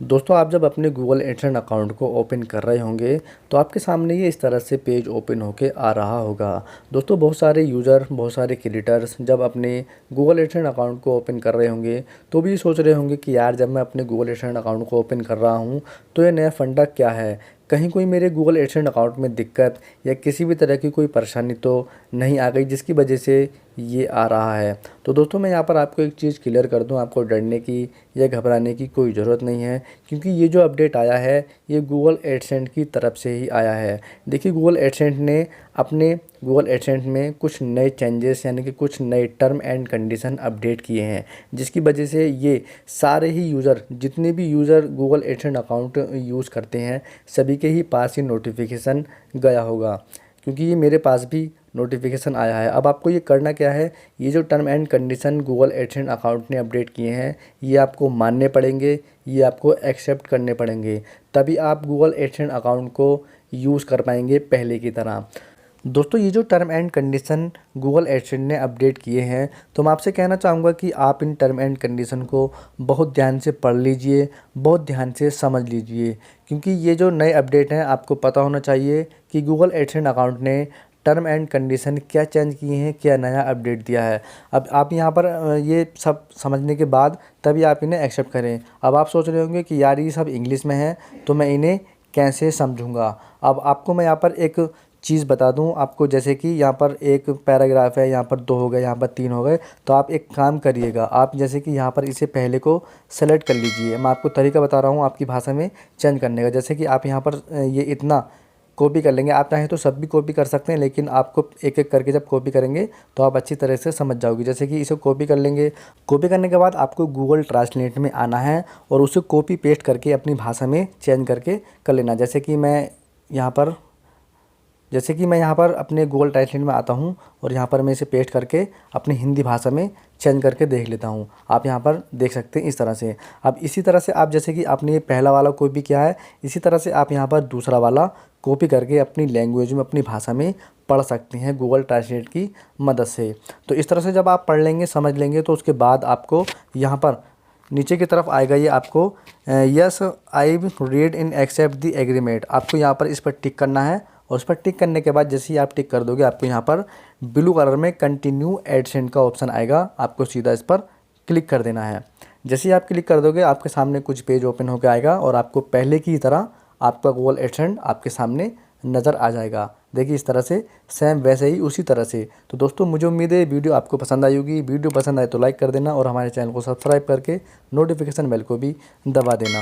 दोस्तों आप जब अपने गूगल एडसेंस अकाउंट को ओपन कर रहे होंगे तो आपके सामने ये इस तरह से पेज ओपन होके आ रहा होगा। दोस्तों बहुत सारे यूज़र, बहुत सारे क्रिएटर्स जब अपने गूगल एडसेंस अकाउंट को ओपन कर रहे होंगे तो भी सोच रहे होंगे कि यार जब मैं अपने गूगल एडसेंस अकाउंट को ओपन कर रहा हूँ तो ये नया फंडा क्या है, कहीं कोई मेरे गूगल एडसेंस अकाउंट में दिक्कत या किसी भी तरह की कोई परेशानी तो नहीं आ गई जिसकी वजह से ये आ रहा है। तो दोस्तों मैं यहाँ पर आपको एक चीज़ क्लियर कर दूँ, आपको डरने की या घबराने की कोई ज़रूरत नहीं है, क्योंकि ये जो अपडेट आया है ये गूगल एडसेंस की तरफ से ही आया है। देखिए गूगल एडसेंस ने अपने गूगल एडसेंस में कुछ नए चेंजेस यानी कि कुछ नए टर्म एंड कंडीशन अपडेट किए हैं, जिसकी वजह से ये सारे ही यूज़र, जितने भी user Google AdSense account use करते हैं सभी के ही पास ही नोटिफिकेशन गया होगा, क्योंकि ये मेरे पास भी नोटिफिकेशन आया है। अब आपको ये करना क्या है, ये जो term and condition Google AdSense account ने अपडेट किए हैं ये आपको मानने पड़ेंगे, ये आपको एक्सेप्ट करने पड़ेंगे, तभी आप गूगल एडसेंस अकाउंट को यूज़ कर पाएंगे पहले की तरह। दोस्तों ये जो term and condition Google AdSense ने अपडेट किए हैं तो मैं आपसे कहना चाहूँगा कि आप इन टर्म एंड कंडीशन को बहुत ध्यान से पढ़ लीजिए, बहुत ध्यान से समझ लीजिए, क्योंकि ये जो नए अपडेट हैं आपको पता होना चाहिए कि गूगल एडसेंस अकाउंट ने टर्म एंड कंडीशन क्या चेंज किए हैं, क्या नया अपडेट दिया है। अब आप यहाँ पर ये सब समझने के बाद तभी आप इन्हें एक्सेप्ट करें। अब आप सोच रहे होंगे कि यार ये सब इंग्लिश में है तो मैं इन्हें कैसे समझूंगा। अब आपको मैं यहाँ पर एक चीज़ बता दूं आपको, जैसे कि यहाँ पर एक पैराग्राफ है, यहाँ पर 2 हो गए, यहाँ पर 3 हो गए, तो आप एक काम करिएगा, आप जैसे कि यहाँ पर इसे पहले को सेलेक्ट कर लीजिए। मैं आपको तरीका बता रहा हूँ आपकी भाषा में चेंज करने का। जैसे कि आप यहाँ पर ये इतना कॉपी कर लेंगे, आप चाहें तो सब भी कॉपी कर सकते हैं, लेकिन आपको एक एक करके जब कॉपी करेंगे तो आप अच्छी तरह से समझ जाओगे। जैसे कि इसे कॉपी कर लेंगे, कॉपी करने के बाद आपको गूगल ट्रांसलेट में आना है और उसे कॉपी पेस्ट करके अपनी भाषा में चेंज करके कर लेना। जैसे कि मैं यहाँ पर अपने गूगल ट्रांसलेट में आता हूँ और यहाँ पर मैं इसे पेस्ट करके अपनी हिंदी भाषा में चेंज करके देख लेता हूँ। आप यहाँ पर देख सकते हैं इस तरह से। अब इसी तरह से आप जैसे कि आपने ये पहला वाला कॉपी किया है, इसी तरह से आप यहाँ पर दूसरा वाला कॉपी करके अपनी लैंग्वेज में, अपनी भाषा में पढ़ सकते हैं गूगल ट्रांसलेट की मदद से। तो इस तरह से जब आप पढ़ लेंगे, समझ लेंगे, तो उसके बाद आपको यहाँ पर नीचे की तरफ आएगा ये आपको yes I read and accept the agreement, आपको यहाँ पर इस पर टिक करना है। और उस पर टिक करने के बाद जैसे ही आप टिक कर दोगे आपको यहाँ पर ब्लू कलर में कंटिन्यू एडसेंस का ऑप्शन आएगा, आपको सीधा इस पर क्लिक कर देना है। जैसे ही आप क्लिक कर दोगे आपके सामने कुछ पेज ओपन होकर आएगा और आपको पहले की तरह आपका गूगल एडसेंस आपके सामने नज़र आ जाएगा। देखिए इस तरह से, सेम वैसे ही उसी तरह से। तो दोस्तों मुझे उम्मीद है वीडियो आपको पसंद आई होगी। वीडियो पसंद आए तो लाइक कर देना और हमारे चैनल को सब्सक्राइब करके नोटिफिकेशन बेल को भी दबा देना।